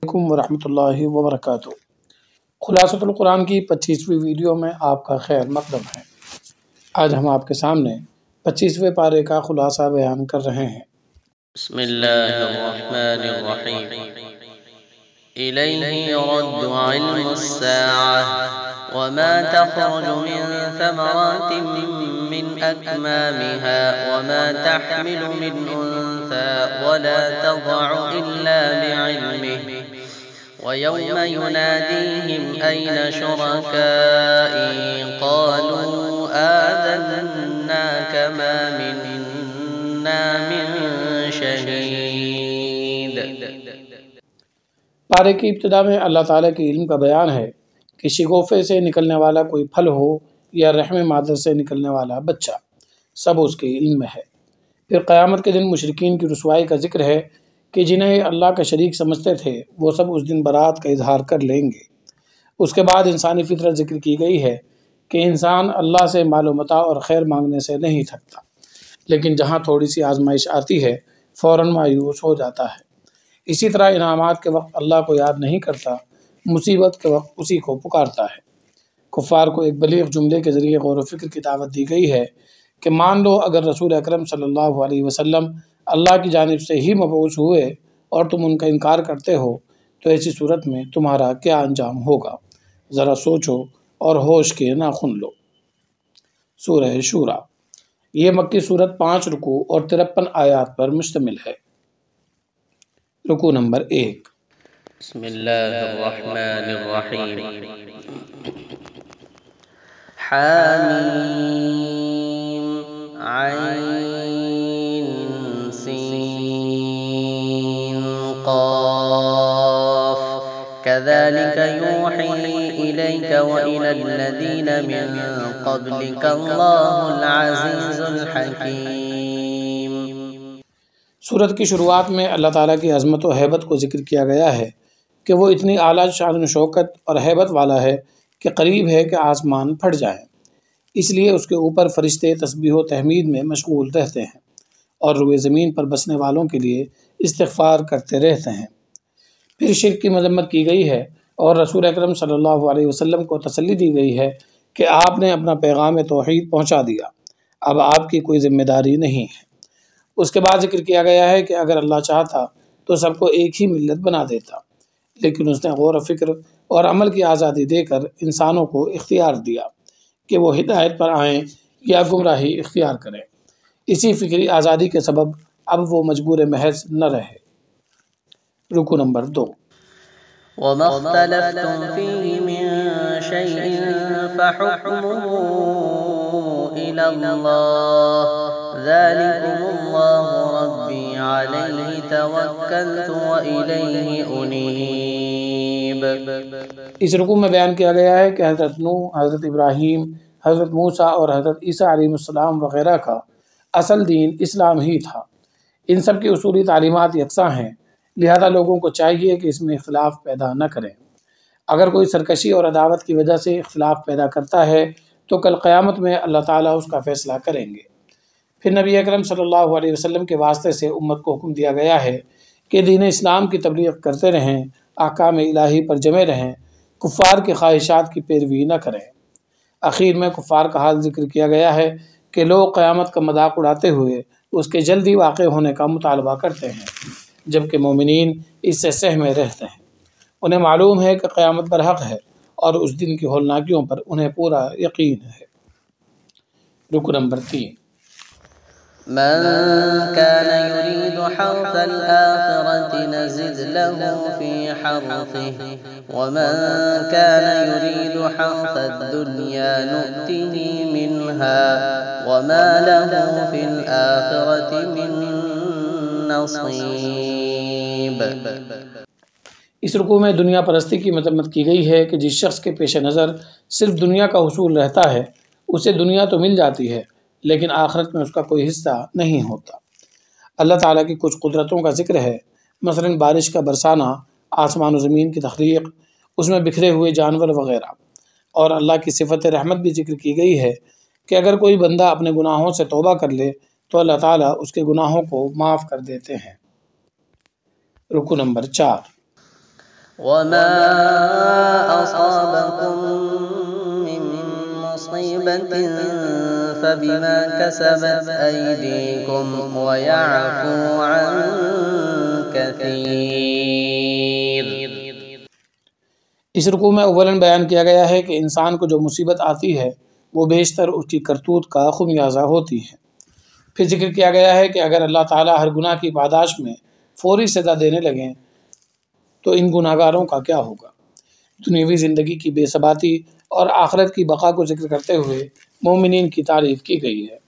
علیکم ورحمۃ اللہ وبرکاتہ۔ خلاصۃ القرآن کی 25ویں ویڈیو میں آپ کا خیر مقدم ہے۔ آج ہم آپ کے سامنے 25ویں پارے کا خلاصہ بیان کر رہے ہیں۔ بسم اللہ الرحمن الرحیم۔ الیہ یرد علم الساعة وما تخرج من ثمرات من اکمامها وما تحمل من انثى ولا تضع الا بعلمه ويوم يناديهم أين شركائي قالوا آذناك ما منا من شهيد۔ پارے کی ابتدا میں اللہ تعالیٰ کے علم کا بیان ہے کہ شگوفے سے نکلنے والا کوئی پھل ہو یا رحم مادر سے نکلنے والا بچہ، سب اس کے علم میں ہے۔ پھر قیامت کے دن مشرکین کی رسوائی کا ذکر ہے کہ جنہیں اللہ کا شریک سمجھتے تھے وہ سب اس دن برات کا اظہار کر لیں گے۔ اس کے بعد انسانی فطرت ذکر کی گئی ہے کہ انسان اللہ سے مال و متاع اور خیر مانگنے سے نہیں تھکتا، لیکن جہاں تھوڑی سی آزمائش آتی ہے فوراً مایوس ہو جاتا ہے۔ اسی طرح انعامات کے وقت اللہ کو یاد نہیں کرتا، مصیبت کے وقت اسی کو پکارتا ہے۔ کفار کو ایک بلیغ جملے کے ذریعے غور و فکر کی دعوت دی گئی ہے کہ مان لو اگر رسول اکرم صلی اللہ علیہ وسلم اللہ کی جانب سے ہی مبعوث ہوئے اور تم ان کا انکار کرتے ہو تو ایسی صورت میں تمہارا کیا انجام ہوگا، ذرا سوچو اور ہوش کے ناخن لو۔ سورہ شورى یہ مکی صورت 5 رکوع اور 53 آیات پر مشتمل ہے۔ رکوع نمبر 1۔ بسم اللہ الرحمن الرحیم۔ حامیم عین سین قاف كذلك يوحي إليك وإلى الذين من قبلك الله العزيز الحكيم۔ سورت کی شروعات میں اللہ تعالیٰ کی عظمت و ہیبت کو ذکر کیا گیا ہے کہ وہ اتنی اعلیٰ شان و شوکت اور ہیبت والا ہے کہ قریب ہے کہ آسمان پھٹ جائیں، اس لیے اس کے اوپر فرشتے تسبیح و تحمید میں مشغول رہتے ہیں اور روئے زمین پر بسنے والوں کے لیے استغفار کرتے رہتے ہیں۔ پھر شرک کی مذمت کی گئی ہے اور رسول اکرم صلی اللہ علیہ وسلم کو تسلی دی گئی ہے کہ آپ نے اپنا پیغام توحید پہنچا دیا، اب آپ کی کوئی ذمہ داری نہیں ہے۔ اس کے بعد ذکر کیا گیا ہے کہ اگر اللہ چاہتا تو سب کو ایک ہی ملت بنا دیتا، لیکن اس نے غور و فکر اور عمل کی آزادی دے کر انسانوں کو اختیار دیا کہ وہ ہدایت پر آئیں یا گمراہی اختیار کریں۔ اسی فکری آزادی کے سبب اب وہ مجبور محض نہ رہے۔ رکوع نمبر 2۔ وما اختلفتم فيه من شيء فحكمه إلى الله ذلكم الله ربي عليه توكلت وإليه أنيب۔ اس رکوع میں بیان کیا گیا ہے کہ حضرت نوح، حضرت ابراہیم، حضرت موسیٰ اور حضرت عیسیٰ علیہ السلام وغیرہ کا اصل دین اسلام ہی تھا۔ ان سب کی اصولی تعلیمات یکساں ہیں، لہذا لوگوں کو چاہیے کہ اس میں اختلاف پیدا نہ کریں۔ اگر کوئی سرکشی اور عداوت کی وجہ سے اختلاف پیدا کرتا ہے تو کل قیامت میں اللہ تعالیٰ اس کا فیصلہ کریں گے۔ پھر نبی اکرم صلی اللہ علیہ وسلم کے واسطے سے امت کو حکم دیا گیا ہے کہ دین اسلام کی تبلیغ کرتے رہیں، احکام الہی پر جمے رہیں، کفار کی خواہشات کی پیروی نہ کریں۔ اخیر میں کفار کا حال ذکر کیا گیا ہے کہ لوگ قیامت کا مذاق اڑاتے ہوئے اس کے جلدی واقع ہونے کا مطالبہ کرتے ہیں، جبکہ مومنین اس سے سہمے رہتے ہیں۔ انہیں معلوم ہے کہ قیامت برحق ہے اور اس دن کی ہولناکیوں پر انہیں پورا یقین ہے۔ رکوع نمبر 3۔ من كان يريد حرث الآخرة نزد له في حرثه ومن كان يريد حرث الدنيا نؤته منها وما له في الآخرة من نصيب۔ اس رکوع میں دنیا پرستی کی مذمت کی گئی ہے کہ جس شخص کے پیش نظر صرف دنیا کا حصول رہتا ہے اسے دنیا تو مل جاتی ہے لیکن آخرت میں اس کا کوئی حصہ نہیں ہوتا۔ اللہ تعالیٰ کی کچھ قدرتوں کا ذکر ہے، مثلا بارش کا برسانا، آسمان و زمین کی تخلیق، اس میں بکھرے ہوئے جانور وغیرہ، اور اللہ کی صفت رحمت بھی ذکر کی گئی ہے کہ اگر کوئی بندہ اپنے گناہوں سے توبہ کر لے تو اللہ تعالیٰ اس کے گناہوں کو معاف کر دیتے ہیں۔ رکوع نمبر 4۔ وما أصابكم من مصيبة فبما كسبت أيديكم ويعفو عن كثير۔ اس رکوع میں اولاً بیان کیا گیا ہے کہ انسان کو جو مصیبت آتی ہے وہ بیشتر اس کی کرتوت کا خمیازہ ہوتی ہے۔ پھر ذکر کیا گیا ہے کہ اگر اللہ تعالیٰ ہر گناہ کی پاداش میں فوری سزا دینے لگیں تو ان گناہ گاروں کا کیا ہوگا۔ دنیاوی زندگی کی بے ثباتی اور آخرت کی بقا کو ذکر کرتے ہوئے مومنین کی تعریف کی گئی ہے،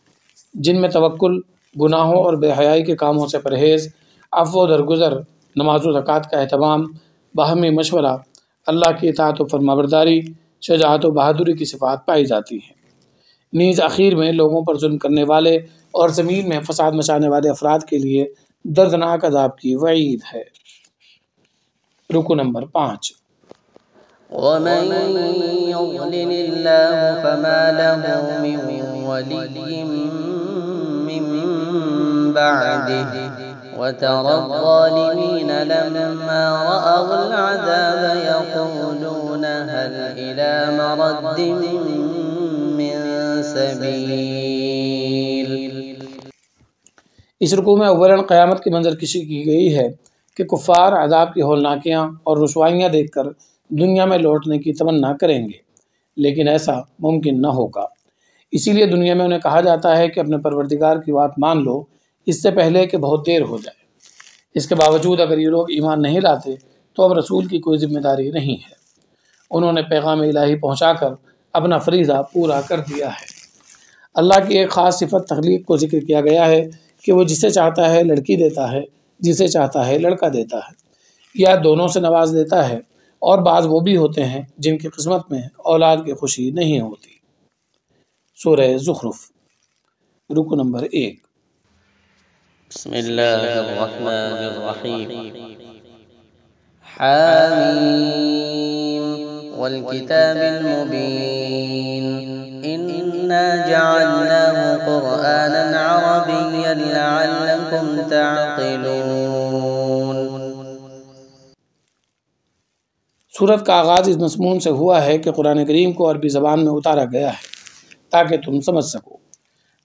جن میں توکل، گناہوں اور بے حیائی کے کاموں سے پرہیز، عفو و درگزر، نماز و زکوٰۃ کا اہتمام، باہمی مشورہ، اللہ کی اطاعت و فرمانبرداری، شجاعت و بہادری کی صفات پائی جاتی ہیں۔ نیز اخیر میں لوگوں پر ظلم کرنے والے اور زمین میں فساد مچانے والے افراد کے لیے دردناک عذاب کی وعید ہے۔ رکو نمبر 5۔ ومن يضلل الله فما له من ولي من بعده وترى الظالمين لما رأوا العذاب يقولون هل إلى مرد من سبيل۔ اس رکوع میں اولاً قیامت کی منظر کشی کی گئی ہے کہ کفار عذاب کی ہولناکیاں اور رسوائیاں دیکھ کر دنیا میں لوٹنے کی تمنا کریں گے، لیکن ایسا ممکن نہ ہوگا۔ اسی لیے دنیا میں انہیں کہا جاتا ہے کہ اپنے پروردگار کی بات مان لو اس سے پہلے کہ بہت دیر ہو جائے۔ اس کے باوجود اگر یہ لوگ ایمان نہیں لاتے تو اب رسول کی کوئی ذمہ داری نہیں ہے، انہوں نے پیغام الہی پہنچا کر اپنا فریضہ پورا کر دیا ہے۔ اللہ کی ایک خاص صفت تخلیق کو ذکر کیا گیا ہے کہ وہ جسے چاہتا ہے لڑکی دیتا ہے، جسے چاہتا ہے لڑکا دیتا ہے، یا دونوں سے نواز دیتا ہے، اور بعض وہ بھی ہوتے ہیں جن کی قسمت میں اولاد کی خوشی نہیں ہوتی۔ سورہ زخرف، رکو نمبر 1۔ بسم اللہ الرحمن الرحیم۔ حامیم والکتاب المبین انا جعلناه قرآنا عربیا لعلکم تعقلون۔ سورت کا آغاز اس مضمون سے ہوا ہے کہ قرآن کریم کو عربی زبان میں اتارا گیا ہے تاکہ تم سمجھ سکو۔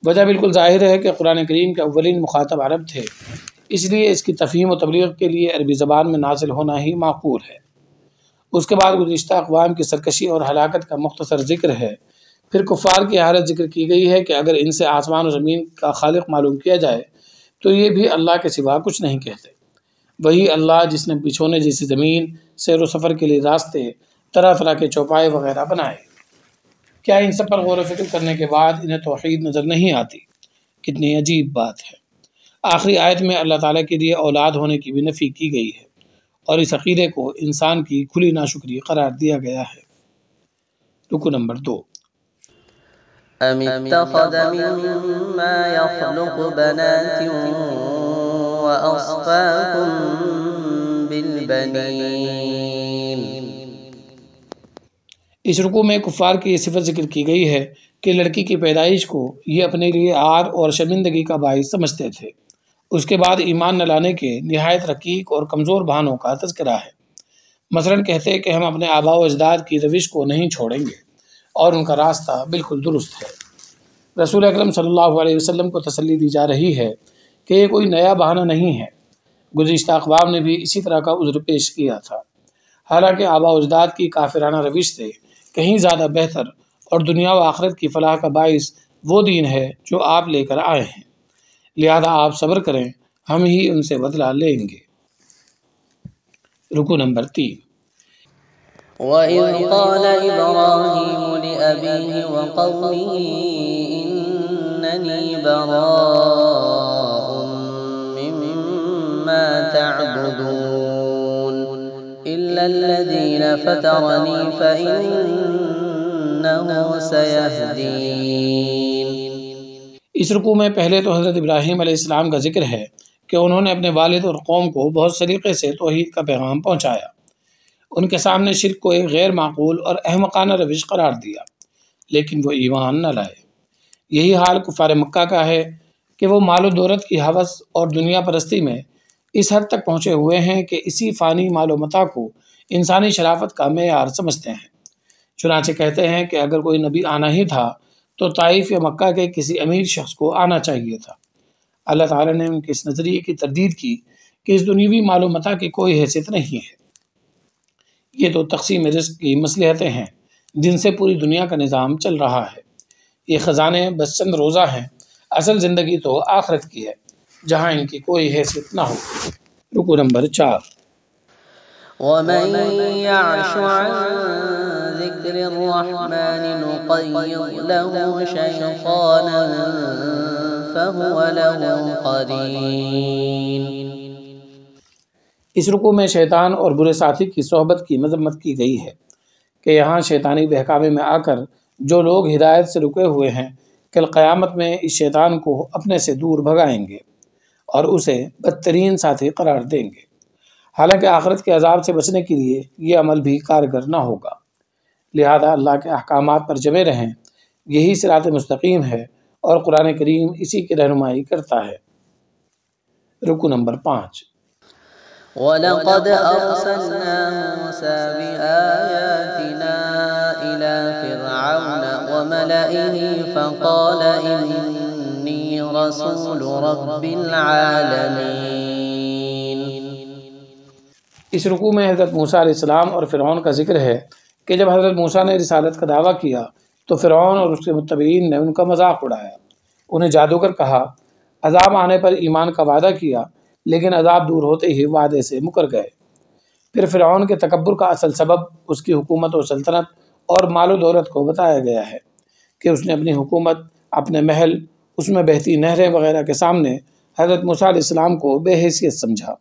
وجہ بالکل ظاہر ہے کہ قرآن کریم کے اولین مخاطب عرب تھے، اس لیے اس کی تفہیم و تبلیغ کے لیے عربی زبان میں نازل ہونا ہی معقول ہے۔ اس کے بعد گزشتہ اقوام کی سرکشی اور ہلاکت کا مختصر ذکر ہے۔ پھر کفار کی حالت ذکر کی گئی ہے کہ اگر ان سے آسمان و زمین کا خالق معلوم کیا جائے تو یہ بھی اللہ کے سوا کچھ نہیں کہتے۔ وہی اللہ جس نے بچھونے جیسی زمین، سیر و سفر کے لیے راستے، طرح طرح کے چوپائے وغیرہ بنائے۔ کیا ان سب پر غور و فکر کرنے کے بعد انہیں توحید نظر نہیں آتی؟ کتنی عجیب بات ہے۔ آخری آیت میں اللہ تعالیٰ کے لیے اولاد ہونے کی بھی نفی کی گئی ہے، اور اس عقیدے کو انسان کی کھلی ناشکری قرار دیا گیا ہے۔ رکو نمبر 2۔ ام اتخذ مما يخلق بنات واصفاكم بالبنين۔ اس رکوع میں کفار کی یہ صفت ذکر کی گئی ہے کہ لڑکی کی پیدائش کو یہ اپنے لیے عار اور شرمندگی کا باعث سمجھتے تھے۔ اس کے بعد ایمان نہ لانے کے نہایت رقیق اور کمزور بہانوں کا تذکرہ ہے۔ مثلاً کہتے کہ ہم اپنے آباء و اجداد کی روش کو نہیں چھوڑیں گے اور ان کا راستہ بالکل درست ہے۔ رسول اکرم صلی اللہ علیہ وسلم کو تسلی دی جا رہی ہے کہ یہ کوئی نیا بہانہ نہیں ہے، گزشتہ اقوام نے بھی اسی طرح کا عذر پیش کیا تھا۔ حالانکہ آباء و اجداد کی کافرانہ روش سے کہیں زیادہ بہتر اور دنیا و آخرت کی فلاح کا باعث وہ دین ہے جو آپ لے کر آئے ہیں، لہذا آپ صبر کریں، ہم ہی ان سے بدلہ لیں گے۔ رکو نمبر 3۔ وَإِذْ قَالَ إِبْرَاهِيمُ لِأَبِيهِ وَقَوْمِهِ إِنَّنِي بَرَاءٌ مِّمَّا تَعْبُدُونَ إِلَّا الَّذِينَ فَتَرَنِي فَإِنَّهُ سَيَهْدِينِ۔ اس رکوع میں پہلے تو حضرت ابراہیم علیہ السلام کا ذکر ہے کہ انہوں نے اپنے والد اور قوم کو بہت سلیقے سے توحید کا پیغام پہنچایا، ان کے سامنے شرک کو ایک غیر معقول اور احمقانہ روش قرار دیا، لیکن وہ ایمان نہ لائے۔ یہی حال کفار مکہ کا ہے کہ وہ مال و دولت کی ہوس اور دنیا پرستی میں اس حد تک پہنچے ہوئے ہیں کہ اسی فانی مال و متاع کو انسانی شرافت کا معیار سمجھتے ہیں۔ چنانچہ کہتے ہیں کہ اگر کوئی نبی آنا ہی تھا تو طائف یا مکہ کے کسی امیر شخص کو آنا چاہیے تھا۔ اللہ تعالیٰ نے ان کے اس نظریے کی تردید کی کہ اس دنیوی مال و متاع کی کوئی حیثیت نہیں ہے۔ یہ تو تقسیم رزق کی مصلحتیں ہیں جن سے پوری دنیا کا نظام چل رہا ہے۔ یہ خزانے بس چند روزہ ہیں، اصل زندگی تو آخرت کی ہے جہاں ان کی کوئی حیثیت نہ ہو۔ رکو نمبر 4۔ ومن يعش عن ذكر الرحمن نقيض له شيطانا فهو له قرين۔ اس رکو میں شیطان اور برے ساتھی کی صحبت کی مذمت کی گئی ہے کہ یہاں شیطانی بہکاوے میں آ کر جو لوگ ہدایت سے رکے ہوئے ہیں کل قیامت میں اس شیطان کو اپنے سے دور بھگائیں گے اور اسے بدترین ساتھی قرار دیں گے، حالانکہ آخرت کے عذاب سے بچنے کے لیے یہ عمل بھی کارگر نہ ہوگا۔ لہذا اللہ کے احکامات پر جمے رہیں، یہی صراط مستقیم ہے اور قرآن کریم اسی کی رہنمائی کرتا ہے۔ رکو نمبر 5۔ وَلَقَدْ أَرْسَلْنَا مُوسَىٰ بِآيَاتِنَا إِلَىٰ فِرْعَوْنَ وَمَلَئِهِ فَقَالَ إِنِّي رَسُولُ رَبِّ الْعَالَمِينَ۔ اس رکوع میں حضرت موسیٰ علیہ السلام اور فرعون کا ذکر ہے کہ جب حضرت موسیٰ نے رسالت کا دعویٰ کیا تو فرعون اور اس کے متبعین نے ان کا مذاق اڑایا، انہیں جادوگر کہا، عذاب آنے پر ایمان کا وعدہ کیا لیکن عذاب دور ہوتے ہی وعدے سے مکر گئے۔ پھر فرعون کے تکبر کا اصل سبب اس کی حکومت و سلطنت اور مال و دولت کو بتایا گیا ہے کہ اس نے اپنی حکومت، اپنے محل، اس میں بہتی نہریں وغیرہ کے سامنے حضرت موسیٰ علیہ السلام کو بے حیثیت سمجھا۔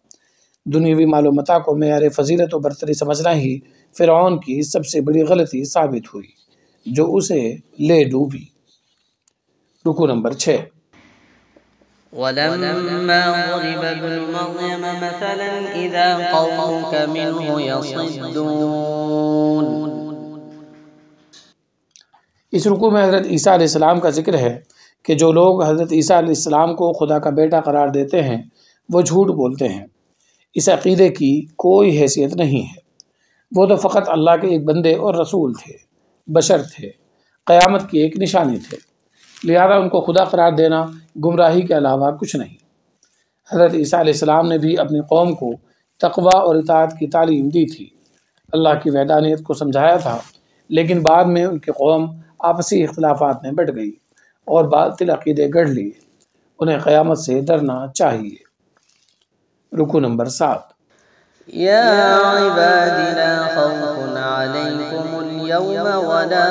دنیوی مال و متاع کو معیار فضیلت و برتری سمجھنا ہی فرعون کی سب سے بڑی غلطی ثابت ہوئی جو اسے لے ڈوبی۔ رکو نمبر 6۔ وَلَمَّا ضُرِبَ ابْنُ مَرْيَمَ مَثَلًا إِذَا قَوْمُكَ مِنْهُ يَصِدُّونَ۔ اس رکوع میں حضرت عیسیٰ علیہ السلام کا ذکر ہے کہ جو لوگ حضرت عیسیٰ علیہ السلام کو خدا کا بیٹا قرار دیتے ہیں وہ جھوٹ بولتے ہیں۔ اس عقیدے کی کوئی حیثیت نہیں ہے، وہ تو فقط اللہ کے ایک بندے اور رسول تھے، بشر تھے، قیامت کی ایک نشانی تھے، لہذا ان کو خدا قرار دینا گمراہی کے علاوہ کچھ نہیں۔ حضرت عیسیٰ علیہ السلام نے بھی اپنی قوم کو تقویٰ اور اطاعت کی تعلیم دی تھی، اللہ کی وحدانیت کو سمجھایا تھا، لیکن بعد میں ان کی قوم آپسی اختلافات میں بٹ گئی اور باطل عقیدے گڑھ لیے۔ انہیں قیامت سے ڈرنا چاہیے۔ رکو نمبر 7۔ يا عباد لا خوف عليكم اليوم ولا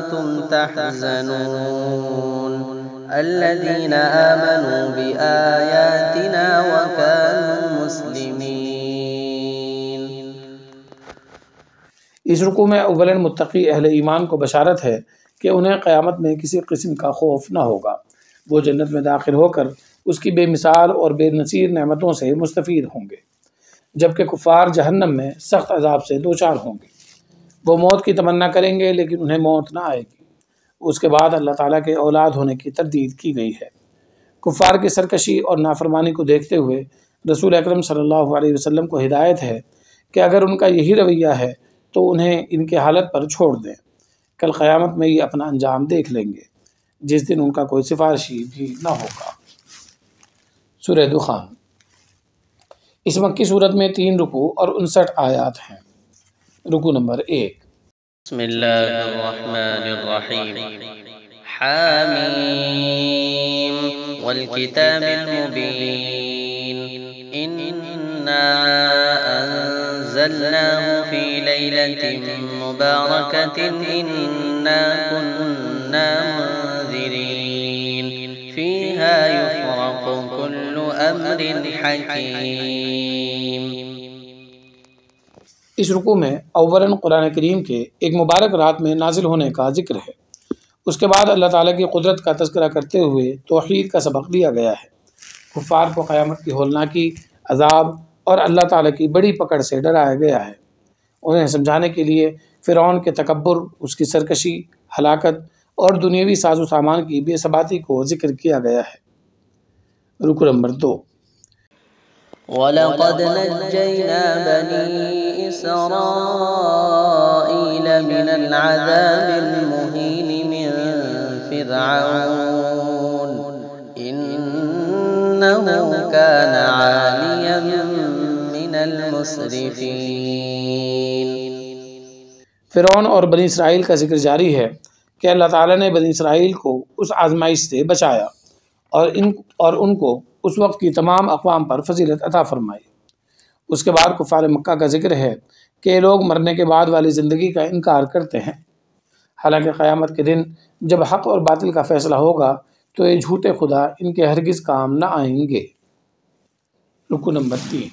أنتم تحزنون الذين آمنوا بآياتنا وكانوا مسلمين۔ اس رکوع میں اولاً متقی اہل ایمان کو بشارت ہے کہ انہیں قیامت میں کسی قسم کا خوف نہ ہوگا، وہ جنت میں داخل ہو کر اس کی بے مثال اور بے نظیر نعمتوں سے مستفید ہوں گے، جبکہ کفار جہنم میں سخت عذاب سے دوچار ہوں گے۔ وہ موت کی تمنا کریں گے لیکن انہیں موت نہ آئے گی۔ اس کے بعد اللہ تعالیٰ کے اولاد ہونے کی تردید کی گئی ہے۔ کفار کی سرکشی اور نافرمانی کو دیکھتے ہوئے رسول اکرم صلی اللہ علیہ وسلم کو ہدایت ہے کہ اگر ان کا یہی رویہ ہے تو انہیں ان کے حالت پر چھوڑ دیں، کل قیامت میں یہ اپنا انجام دیکھ لیں گے جس دن ان کا کوئی سفارشی بھی نہ ہوگا۔ سورہ دخان۔ اس مکی صورت میں 3 رکوع اور 59 آیات ہیں۔ رکوع نمبر 1۔ بسم اللہ الرحمن الرحیم۔ حامیم والکتاب المبین انا انزلناه فی لیلۃ مبارکۃ انا كنا منذرین فیہا یفرق کل امر حکیم۔ اس رکوع میں اولاً قرآن کریم کے ایک مبارک رات میں نازل ہونے کا ذکر ہے، اس کے بعد اللہ تعالیٰ کی قدرت کا تذکرہ کرتے ہوئے توحید کا سبق دیا گیا ہے۔ کفار کو قیامت کی ہولناکی، عذاب اور اللہ تعالیٰ کی بڑی پکڑ سے ڈرایا گیا ہے۔ انہیں سمجھانے کے لیے فرعون کے تکبر، اس کی سرکشی، ہلاکت اور دنیاوی ساز و سامان کی بے ثباتی کو ذکر کیا گیا ہے۔ رکوع نمبر 2۔ وَلَقَدْ نَجَّيْنَا بَنِي إِسْرَائِيلَ مِنَ الْعَذَابِ الْمُهِينِ مِنْ فِرْعَوْنَ إِنَّهُ كَانَ عَالِيًا مِنَ الْمُسْرِفِينَ۔ فرعون اور بنی اسرائیل کا ذکر جاری ہے کہ اللہ تعالیٰ نے بنی اسرائیل کو اس آزمائش سے بچایا اور ان کو اس وقت کی تمام اقوام پر فضیلت عطا فرمائی۔ اس کے بعد کفار مکہ کا ذکر ہے کہ یہ لوگ مرنے کے بعد والی زندگی کا انکار کرتے ہیں، حالانکہ قیامت کے دن جب حق اور باطل کا فیصلہ ہوگا تو یہ جھوٹے خدا ان کے ہرگز کام نہ آئیں گے۔ رکو نمبر 3۔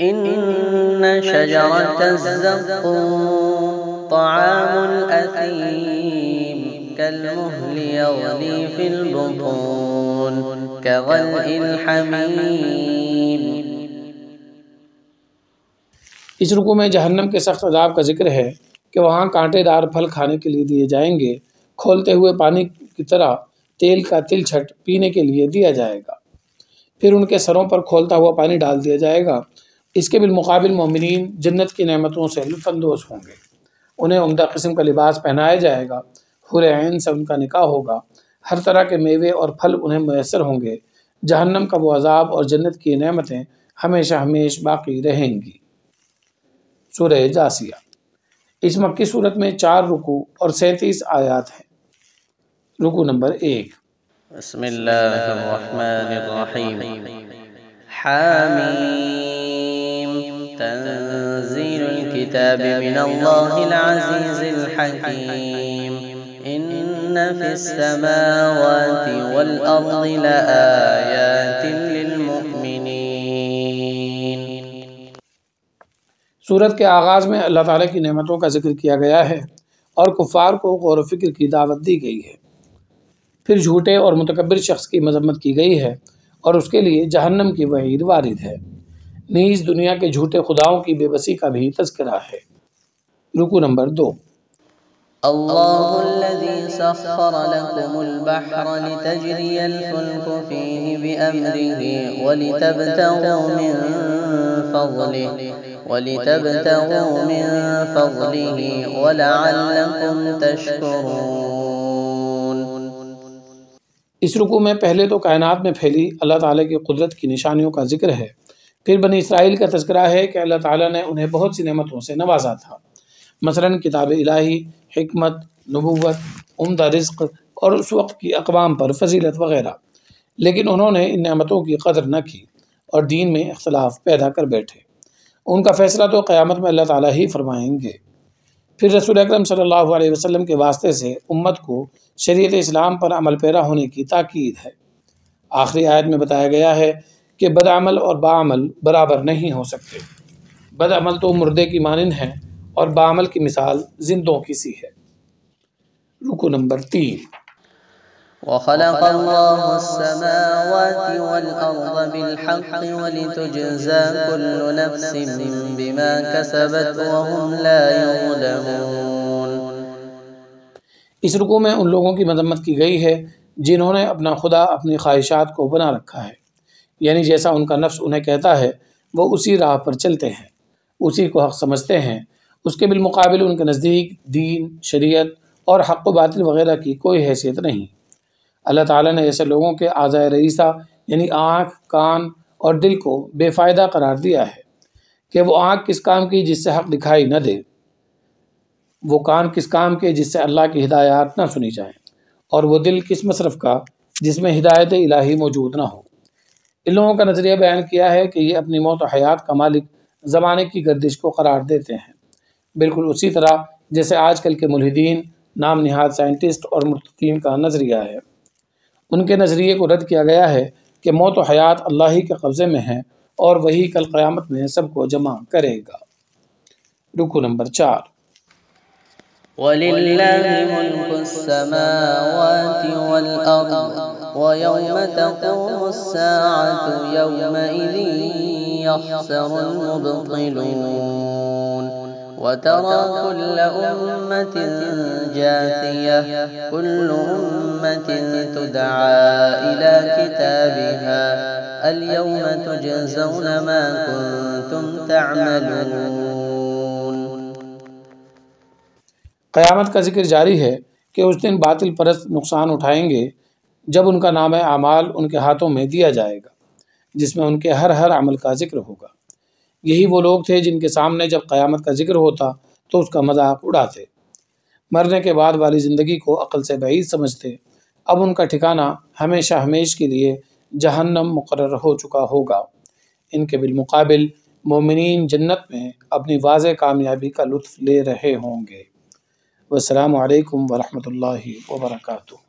إن شجرة الزقوم طعام الأثيم كالمهل يغلي في البطون كغلء الحميم۔ اس رکوع میں جہنم کے سخت عذاب کا ذکر ہے کہ وہاں کانٹے دار پھل کھانے کے لیے دیے جائیں گے، کھولتے ہوئے پانی کی طرح تیل کا تل چھٹ پینے کے لیے دیا جائے گا، پھر ان کے سروں پر کھولتا ہوا پانی ڈال دیا جائے گا۔ اس کے بالمقابل مومنین جنت کی نعمتوں سے لطف اندوز ہوں گے، انہیں عمدہ قسم کا لباس پہنایا جائے گا، حور عین سے ان کا نکاح ہوگا، ہر طرح کے میوے اور پھل انہیں میسر ہوں گے۔ جہنم کا وہ عذاب اور جنت کی نعمتیں ہمیشہ ہمیشہ باقی رہیں گی۔ سورہ جاثیہ۔ اس مکی صورت میں 4 رکوع اور 37 آیات ہیں۔ رکوع نمبر 1۔ بسم اللہ الرحمن الرحیم۔ حامیم تنزیل الکتاب من اللہ العزیز الحکیم۔ ان فی السماوات والارض لآیات للمؤمنین۔ سورت کے آغاز میں اللہ تعالیٰ کی نعمتوں کا ذکر کیا گیا ہے اور کفار کو غور و فکر کی دعوت دی گئی ہے، پھر جھوٹے اور متکبر شخص کی مذمت کی گئی ہے اور اس کے لیے جہنم کی وعید وارد ہے، نیز دنیا کے جھوٹے خداؤں کی بے بسی کا بھی تذکرہ ہے۔ رکوع نمبر 2۔ اللہ الذی سخر لکم البحر لتجری الفلک فیہ بأمرہ ولتبتغوا من فضلہ ولعلکم تشکرون۔ اس رکوع میں پہلے تو کائنات میں پھیلی اللہ تعالیٰ کی قدرت کی نشانیوں کا ذکر ہے، پھر بنی اسرائیل کا تذکرہ ہے کہ اللہ تعالیٰ نے انہیں بہت سی نعمتوں سے نوازا تھا، مثلاً کتاب الہی، حکمت، نبوت، عمدہ رزق اور اس وقت کی اقوام پر فضیلت وغیرہ، لیکن انہوں نے ان نعمتوں کی قدر نہ کی اور دین میں اختلاف پیدا کر بیٹھے۔ ان کا فیصلہ تو قیامت میں اللہ تعالیٰ ہی فرمائیں گے۔ پھر رسول اکرم صلی اللہ علیہ وسلم کے واسطے سے امت کو شریعت اسلام پر عمل پیرا ہونے کی تاکید ہے۔ آخری آیت میں بتایا گیا ہے کہ بدعمل اور باعمل برابر نہیں ہو سکتے، بدعمل تو مردے کی مانند ہیں اور باعمل کی مثال زندوں کی سی ہے۔ رکوع نمبر 3۔ وخلق اللہ السماوات والارض بالحق ولتجزى كل نفس بما كسبت وهم لا يظلمون۔ اس رکوع میں ان لوگوں کی مذمت کی گئی ہے جنہوں نے اپنا خدا اپنی خواہشات کو بنا رکھا ہے، یعنی جیسا ان کا نفس انہیں کہتا ہے وہ اسی راہ پر چلتے ہیں، اسی کو حق سمجھتے ہیں۔ اس کے بالمقابل ان کے نزدیک دین، شریعت اور حق و باطل وغیرہ کی کوئی حیثیت نہیں۔ اللہ تعالیٰ نے ایسے لوگوں کے اعضائے رئیسہ یعنی آنکھ، کان اور دل کو بے فائدہ قرار دیا ہے کہ وہ آنکھ کس کام کی جس سے حق دکھائی نہ دے، وہ کان کس کام کے جس سے اللہ کی ہدایات نہ سنی جائیں، اور وہ دل کس مصرف کا جس میں ہدایت الہی موجود نہ ہو۔ ان لوگوں کا نظریہ بیان کیا ہے کہ یہ اپنی موت و حیات کا مالک زمانے کی گردش کو قرار دیتے ہیں، بالکل اسی طرح جیسے آج کل کے ملحدین، نام نہاد سائنٹسٹ اور مرتدین کا نظریہ ہے۔ ان کے نظریے کو رد کیا گیا ہے کہ موت و حیات اللہ ہی کے قبضے میں ہیں اور وہی کل قیامت میں سب کو جمع کرے گا۔ رکوع نمبر 4۔ وَلِلَّهِ مُلْكُ السَّمَاوَاتِ وَالْأَرْضِ وَيَوْمَ تَقُومُ السَّاعَةُ يَوْمَئِذٍ يَخْسَرُ الْمُبْطِلُونَ وَتَرَى كُلَّ أُمَّةٍ جَاثِيَةً كُلُّ أُمَّةٍ تُدْعَى إِلَى كِتَابِهَا اليوم تجزون ما كنتم تعملون۔ قیامت کا ذکر جاری ہے کہ اس دن باطل پرست نقصان اٹھائیں گے جب ان کا نام اعمال ان کے ہاتھوں میں دیا جائے گا، جس میں ان کے ہر عمل کا ذکر ہوگا۔ یہی وہ لوگ تھے جن کے سامنے جب قیامت کا ذکر ہوتا تو اس کا مذاق اڑاتے، مرنے کے بعد والی زندگی کو عقل سے بعید سمجھتے۔ اب ان کا ٹھکانہ ہمیشہ ہمیش کے لیے جہنم مقرر ہو چکا ہوگا۔ ان کے بالمقابل مومنین جنت میں اپنی واضح کامیابی کا لطف لے رہے ہوں گے۔ والسلام علیکم ورحمۃ اللہ وبرکاتہ۔